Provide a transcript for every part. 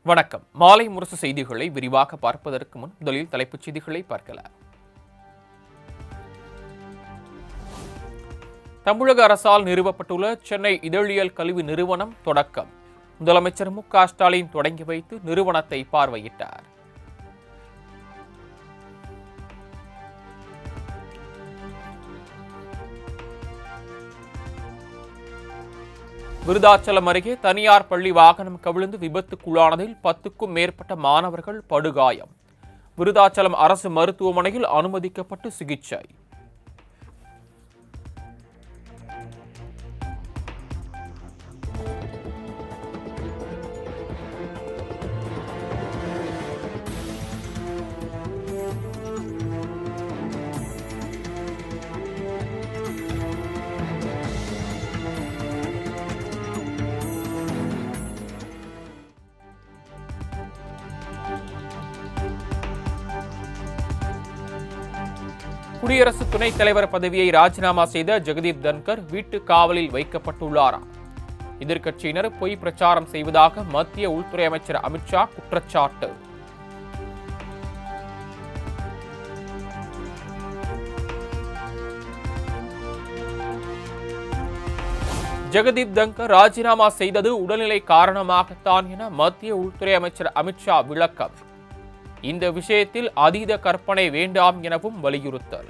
வணக்கம். மாலை முரசு செய்திகளை விரிவாக பார்ப்பதற்கு முன் முதலில் தலைப்புச் செய்திகளை பார்க்கலாம். தமிழக அரசால் நிறுவப்பட்டுள்ள சென்னை இதழியல் கல்வி நிறுவனம் தொடக்கம். முதலமைச்சர் மு.க.ஸ்டாலின் தொடங்கி வைத்து நிறுவனத்தை பார்வையிட்டார். விருதாச்சலம் அருகே தனியார் பள்ளி வாகனம் கவிழ்ந்து விபத்துக்குள்ளானதில் 10க்கும் மேற்பட்ட மாணவர்கள் படுகாயம். விருதாச்சலம் அரசு மருத்துவமனையில் அனுமதிக்கப்பட்டு சிகிச்சை. குடியரசு துணைத் தலைவர் பதவியை ராஜினாமா செய்த ஜெகதீப் தன்கர் வீட்டு காவலில் வைக்கப்பட்டுள்ளாரா? எதிர்க்கட்சியினர் பொய் பிரச்சாரம் செய்வதாக மத்திய உள்துறை அமைச்சர் அமித்ஷா குற்றச்சாட்டு. ஜெகதீப் தன்கர் ராஜினாமா செய்தது உடல்நிலை காரணமாகத்தான் என மத்திய உள்துறை அமைச்சர் அமித்ஷா விளக்கம். இந்த விஷயத்தில் அதீத கற்பனை வேண்டாம் எனவும் வலியுறுத்தல்.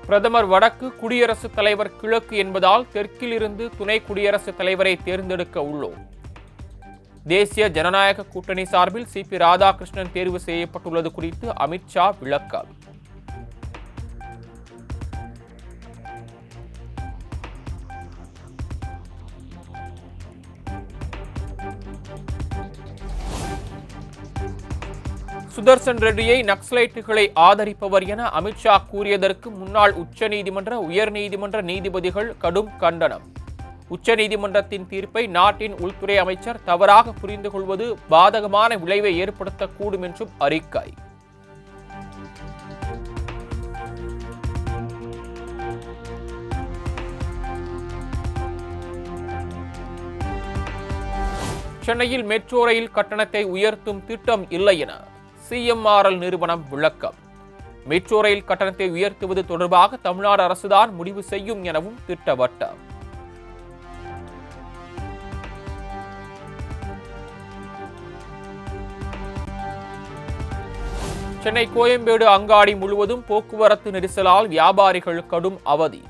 பிரதமர் வடக்கு, குடியரசுத் தலைவர் கிழக்கு என்பதால் தெற்கில் இருந்து துணை குடியரசுத் தலைவரை தேர்ந்தெடுக்க உள்ளோம். தேசிய ஜனநாயக கூட்டணி சார்பில் சி.பி. ராதாகிருஷ்ணன் தேர்வு செய்யப்பட்டுள்ளது குறித்து அமித்ஷா விளக்கம். சுதர்சன் ரெட்டியை நக்சலைட்டுகளை ஆதரிப்பவர் என அமித்ஷா கூறியதற்கு முன்னாள் உச்சநீதிமன்ற, உயர்நீதிமன்ற நீதிபதிகள் கடும் கண்டனம். உச்சநீதிமன்றத்தின் தீர்ப்பை நாட்டின் உள்துறை அமைச்சர் தவறாக புரிந்து கொள்வது பாதகமான விளைவை ஏற்படுத்தக்கூடும் என்றும் அறிக்கை. சென்னையில் மெட்ரோ ரயில் கட்டணத்தை உயர்த்தும் திட்டம் இல்லை என சிஎம்ஆர்எல் நிறுவனம் விளக்கம். மெட்ரோ ரயில் கட்டணத்தை உயர்த்துவது தொடர்பாக தமிழ்நாடு அரசுதான் முடிவு செய்யும் எனவும் திட்டவட்டம். சென்னை கோயம்பேடு அங்காடி முழுவதும் போக்குவரத்து நெரிசலால் வியாபாரிகள் கடும் அவதி.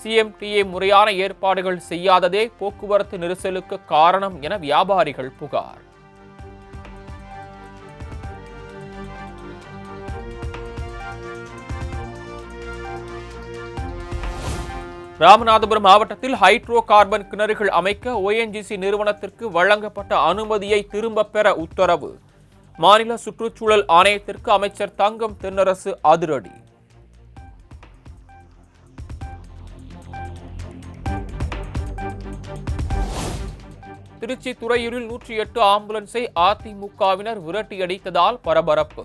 சிஎம்டிஏ முறையான ஏற்பாடுகள் செய்யாததே போக்குவரத்து நெரிசலுக்கு காரணம் என வியாபாரிகள் புகார். ராமநாதபுரம் மாவட்டத்தில் ஹைட்ரோ கார்பன் கிணறுகள் அமைக்க ONGC நிறுவனத்திற்கு வழங்கப்பட்ட அனுமதியை திரும்பப் பெற உத்தரவு. மாநில சுற்றுச்சூழல் ஆணையத்திற்கு அமைச்சர் தங்கம் தென்னரசு அதிரடி. திருச்சி துறையூரில் 108 ஆம்புலன்ஸை அதிமுகவினர் விரட்டியடித்ததால் பரபரப்பு.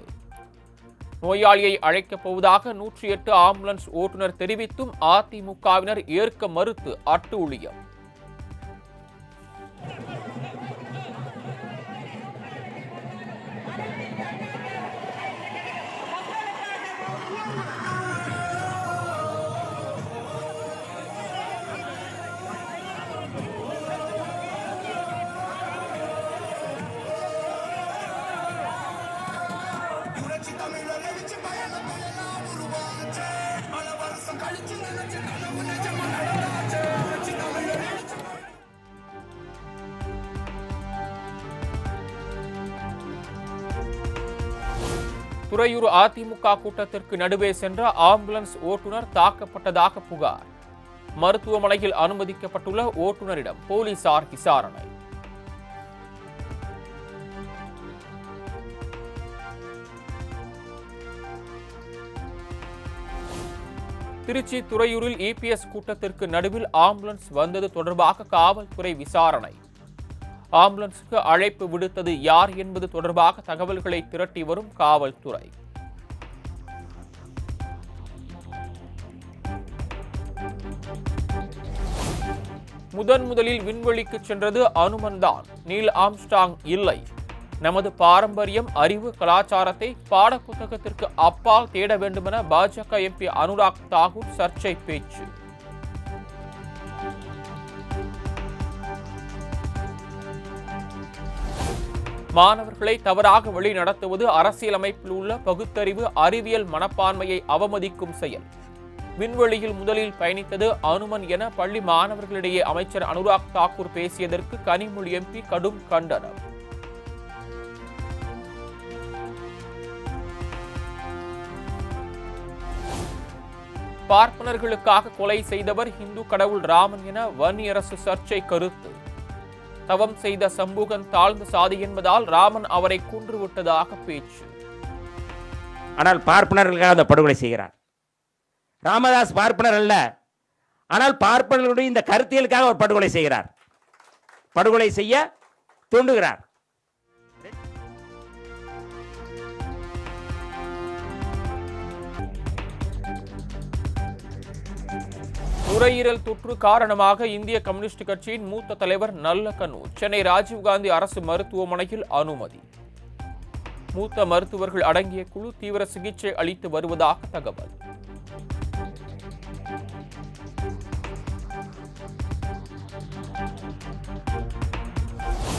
நோயாளியை அழைக்கப் போவதாக 108 ஆம்புலன்ஸ் ஓட்டுநர் தெரிவித்தும் அதிமுகவினர் ஏற்க மறுத்து அட்டூழியம். துறையூர் அதிமுக கூட்டத்திற்கு நடுவே சென்ற ஆம்புலன்ஸ் ஓட்டுநர் தாக்கப்பட்டதாக புகார். மருத்துவமனையில் அனுமதிக்கப்பட்டுள்ள ஓட்டுநரிடம் போலீசார் விசாரணை. திருச்சி துறையூரில் EPS கூட்டத்திற்கு நடுவில் ஆம்புலன்ஸ் வந்தது தொடர்பாக காவல்துறை விசாரணை. ஆம்புலன்ஸுக்கு அழைப்பு விடுத்தது யார் என்பது தொடர்பாக தகவல்களை திரட்டி வரும் காவல்துறை. முதலில் விண்வெளிக்கு சென்றது அனுமன் தான், நீல் ஆம்ஸ்ட்ராங் இல்லை. நமது பாரம்பரியம், அறிவு, கலாச்சாரத்தை பாடப்புத்தகத்திற்கு அப்பால் தேட வேண்டுமென பாஜக எம்பி அனுராக் தாக்கூர் சர்ச்சை பேச்சு. மாணவர்களை தவறாக வழி நடத்துவது அரசியலமைப்பில் உள்ள பகுத்தறிவு, அறிவியல் மனப்பான்மையை அவமதிக்கும் செயல். விண்வெளியில் முதலில் பயணித்தது அனுமன் என பள்ளி மாணவர்களிடையே அமைச்சர் அனுராக் தாக்கூர் பேசியதற்கு கனிமொழி எம்பி கடும் கண்டனம். பார்ப்பனர்களுக்காக கொலை செய்தவர் இந்து கடவுள் ராமன் என வன்னியரசு சர்ச்சை கருத்து. தவம் செய்த சம்பூகன் தாழ்ந்த சாதி என்பதால் ராமன் அவரை கொன்றுவிட்டதாக பேச்சு. ஆனால் பார்ப்பனர்களுக்காக அந்த படுகொலை செய்கிறார். ராமதாஸ் பார்ப்பனர் அல்ல, ஆனால் பார்ப்பனர்களுடைய இந்த கருத்தியலுக்காக அவர் படுகொலை செய்கிறார், படுகொலை செய்ய தூண்டுகிறார். நுரையீரல் தொற்று காரணமாக இந்திய கம்யூனிஸ்ட் கட்சியின் மூத்த தலைவர் நல்லக்கண்ணு சென்னை ராஜீவ்காந்தி அரசு மருத்துவமனையில் அனுமதி. மூத்த மருத்துவர்கள் அடங்கிய குழு தீவிர சிகிச்சை அளித்து வருவதாக தகவல்.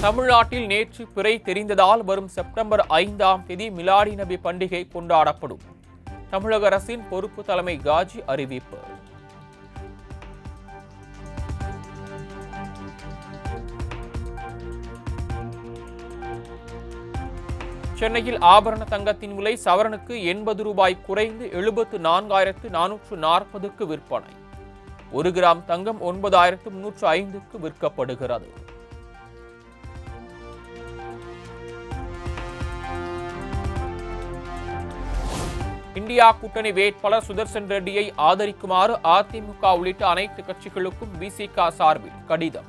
தமிழ்நாட்டில் நேற்று பிறை தெரிந்ததால் வரும் செப்டம்பர் 5ஆம் தேதி மிலாடி நபி பண்டிகை கொண்டாடப்படும். தமிழக அரசின் பொறுப்பு தலைமை காஜி அறிவிப்பு. சென்னையில் ஆபரண தங்கத்தின் விலை சவரனுக்கு 80 ரூபாய் குறைந்து 74,440க்கு விற்பனை. 1 கிராம் தங்கம் 9,305க்கு விற்கப்படுகிறது. இந்தியா கூட்டணி வேட்பாளர் சுதர்சன் ரெட்டியை ஆதரிக்குமாறு அதிமுக உள்ளிட்ட அனைத்து கட்சிகளுக்கும் விசிக சார்பில் கடிதம்.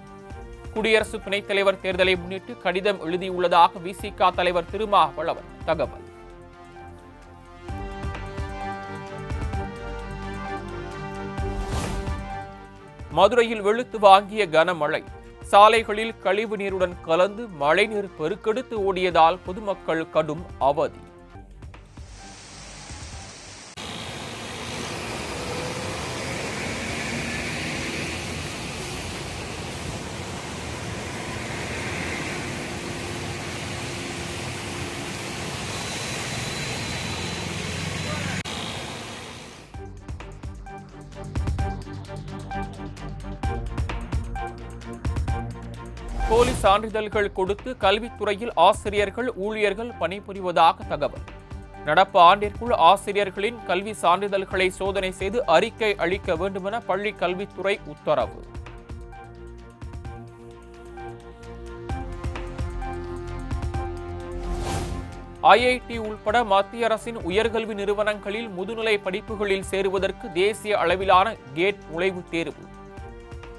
குடியரசு துணைத் தலைவர் தேர்தலை முன்னிட்டு கடிதம் எழுதியுள்ளதாக விசிக தலைவர் திருமாவளவன் தகவல். மதுரையில் வெளுத்து வாங்கிய கனமழை. சாலைகளில் கழிவு நீருடன் கலந்து மழைநீர் பெருக்கெடுத்து ஓடியதால் பொதுமக்கள் கடும் அவதி. போலி சான்றிதழ்கள் கொடுத்து கல்வித்துறையில் ஆசிரியர்கள், ஊழியர்கள் பணிபுரிவதாக தகவல். நடப்பு ஆண்டிற்குள் ஆசிரியர்களின் கல்வி சான்றிதழ்களை சோதனை செய்து அறிக்கை அளிக்க வேண்டுமென பள்ளி கல்வித்துறை உத்தரவு. ஐஐடி உள்பட மத்திய அரசின் உயர்கல்வி நிறுவனங்களில் முதுநிலை படிப்புகளில் சேருவதற்கு தேசிய அளவிலான கேட் நுழைவுத் தேர்வு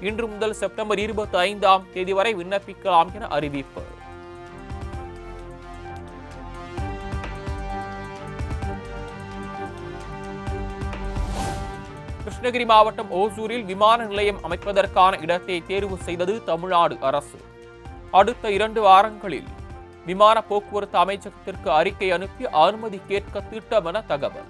இன்று முதல் செப்டம்பர் 25ஆம் தேதி வரை விண்ணப்பிக்கலாம் என அறிவிப்பு. கிருஷ்ணகிரி மாவட்டம் ஓசூரில் விமான நிலையம் அமைப்பதற்கான இடத்தை தேர்வு செய்தது தமிழ்நாடு அரசு. அடுத்த 2 வாரங்களில் விமான போக்குவரத்து அமைச்சகத்திற்கு அறிக்கை அனுப்பி அனுமதி கேட்க திட்டம் என தகவல்.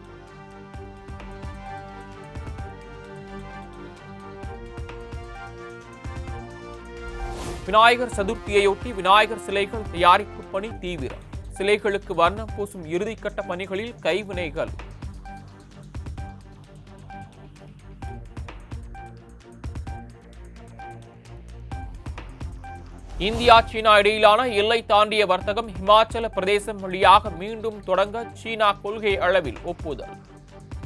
விநாயகர் சதுர்த்தியையொட்டி விநாயகர் சிலைகள் தயாரிப்பு பணி தீவிரம். சிலைகளுக்கு வண்ணம் பூசும் இறுதிக்கட்ட பணிகளில் கைவினைகள். இந்தியா சீனா இடையிலான எல்லை தாண்டிய வர்த்தகம் இமாச்சல பிரதேசம் வழியாக மீண்டும் தொடங்க சீனா கொள்கை அளவில் ஒப்புதல்.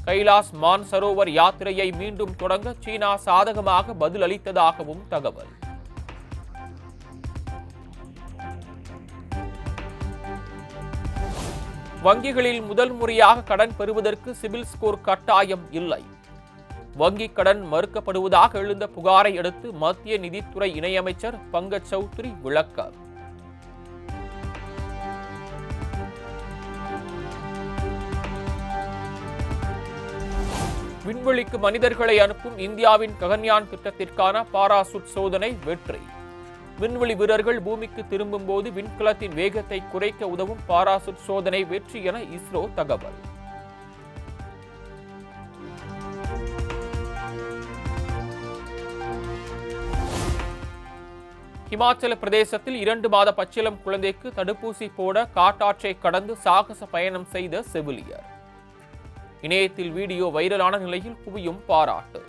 கைலாஸ் மான்சரோவர் யாத்திரையை மீண்டும் தொடங்க சீனா சாதகமாக பதிலளித்ததாகவும் தகவல். வங்கிகளில் முதல் முறையாக கடன் பெறுவதற்கு சிபில் ஸ்கோர் கட்டாயம் இல்லை. வங்கிக் கடன் மறுக்கப்படுவதாக எழுந்த புகாரை அடுத்து மத்திய நிதித்துறை இணையமைச்சர் பங்கஜ் சௌத்ரி விளக்கம். விண்வெளிக்கு மனிதர்களை அனுப்பும் இந்தியாவின் ககன்யான் திட்டத்திற்கான பாராசூட் சோதனை வெற்றி. விண்வெளி வீரர்கள் பூமிக்கு திரும்பும் போது விண்கலத்தின் வேகத்தை குறைக்க உதவும் பாராசூட் சோதனை வெற்றி என இஸ்ரோ தகவல். ஹிமாச்சல பிரதேசத்தில் 2 மாத பச்சிளம் குழந்தைக்கு தடுப்பூசி போட காட்டாற்றை கடந்து சாகச பயணம் செய்த செவிலியர். இணையத்தில் வீடியோ வைரலான நிலையில் குவியும் பாராட்டு.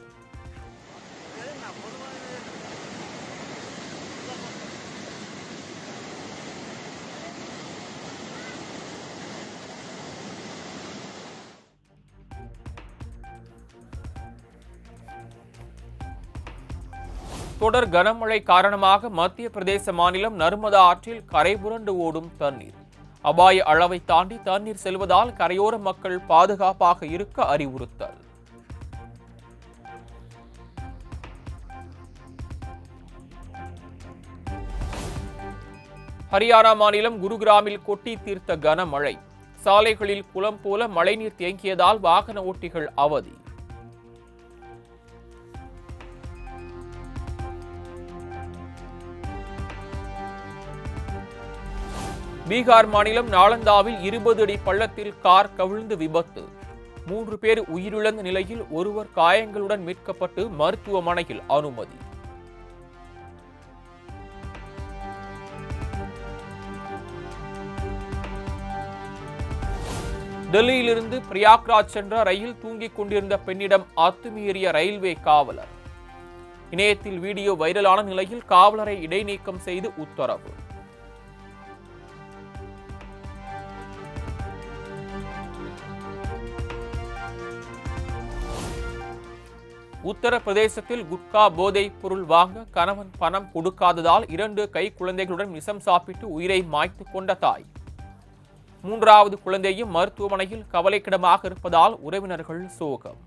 தொடர் கனமழை காரணமாக மத்திய பிரதேச மாநிலம் நர்மதா ஆற்றில் கரை புரண்டு ஓடும் தண்ணீர். அபாய அளவை தாண்டி தண்ணீர் செல்வதால் கரையோர மக்கள் பாதுகாப்பாக இருக்க அறிவுறுத்தல். ஹரியானா மாநிலம் குருகிராமில் கொட்டி தீர்த்த கனமழை. சாலைகளில் குளம் போல மழைநீர் தேங்கியதால் வாகன ஓட்டிகள் அவதி. பீகார் மாநிலம் நாலந்தாவில் 20 அடி பள்ளத்தில் கார் கவிழ்ந்து விபத்து. 3 பேர் உயிரிழந்த நிலையில் ஒருவர் காயங்களுடன் மீட்கப்பட்டு மருத்துவமனையில் அனுமதி. டெல்லியிலிருந்து பிரயாக்ராஜ் சென்ற ரயில் தூங்கிக் கொண்டிருந்த பெண்ணிடம் அத்துமீறிய ரயில்வே காவலர். இணையத்தில் வீடியோ வைரலான நிலையில் காவலரை இடைநீக்கம் செய்து உத்தரவு. உத்தரப்பிரதேசத்தில் குட்கா போதைப் பொருள் வாங்க கணவன் பணம் கொடுக்காததால் 2 கை குழந்தைகளுடன் விஷம் சாப்பிட்டு உயிரை மாய்த்துக் கொண்ட தாய். 3வது குழந்தையும் மருத்துவமனையில் கவலைக்கிடமாக இருப்பதால் உறவினர்கள் சோகம்.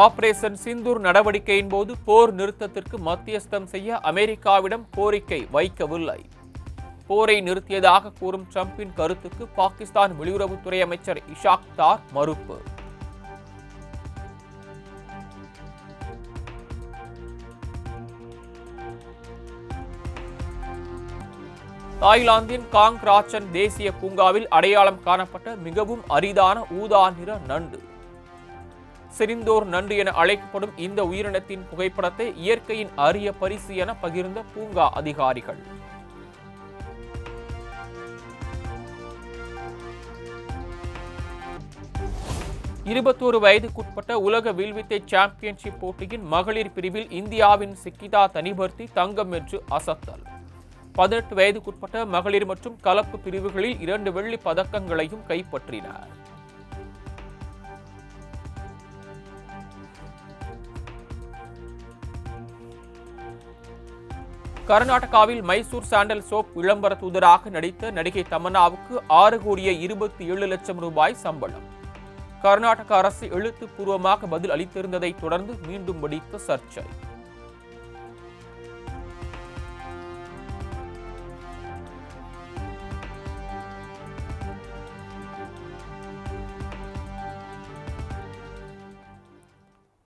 ஆபரேஷன் சிந்தூர் நடவடிக்கையின் போது போர் நிறுத்தத்திற்கு மத்தியஸ்தம் செய்ய அமெரிக்காவிடம் கோரிக்கை வைக்கவில்லை. போரை நிறுத்தியதாக கூறும் ட்ரம்பின் கருத்துக்கு பாகிஸ்தான் வெளியுறவுத்துறை அமைச்சர் இஷாக் தார் மறுப்பு. தாய்லாந்தின் காங் ராச்சன் தேசிய பூங்காவில் அடையாளம் காணப்பட்ட மிகவும் அரிதான ஊதா நிற நண்டு. சிரிந்தோர் நண்டு என அழைக்கப்படும் இந்த உயிரினத்தின் புகைப்படத்தை இயற்கையின் அரிய பரிசு என பகிர்ந்த பூங்கா அதிகாரிகள். இருபத்தோரு வயதுக்குட்பட்ட உலக வில்வித்தை சாம்பியன்ஷிப் போட்டியின் மகளிர் பிரிவில் இந்தியாவின் சிக்கிதா தனிபர்த்தி தங்கம் வென்று அசத்தல். 18 வயதுக்குட்பட்ட மகளிர் மற்றும் கலப்பு பிரிவுகளில் 2 வெள்ளி பதக்கங்களையும் கைப்பற்றினார். கர்நாடகாவில் மைசூர் சாண்டல் சோப் விளம்பர தூதராக நடித்த நடிகை தமன்னாவுக்கு 6,27,00,000 ரூபாய் சம்பளம். கர்நாடக அரசு எழுத்துப்பூர்வமாக பதில் அளித்திருந்ததை தொடர்ந்து மீண்டும் வெடித்த சர்ச்சை.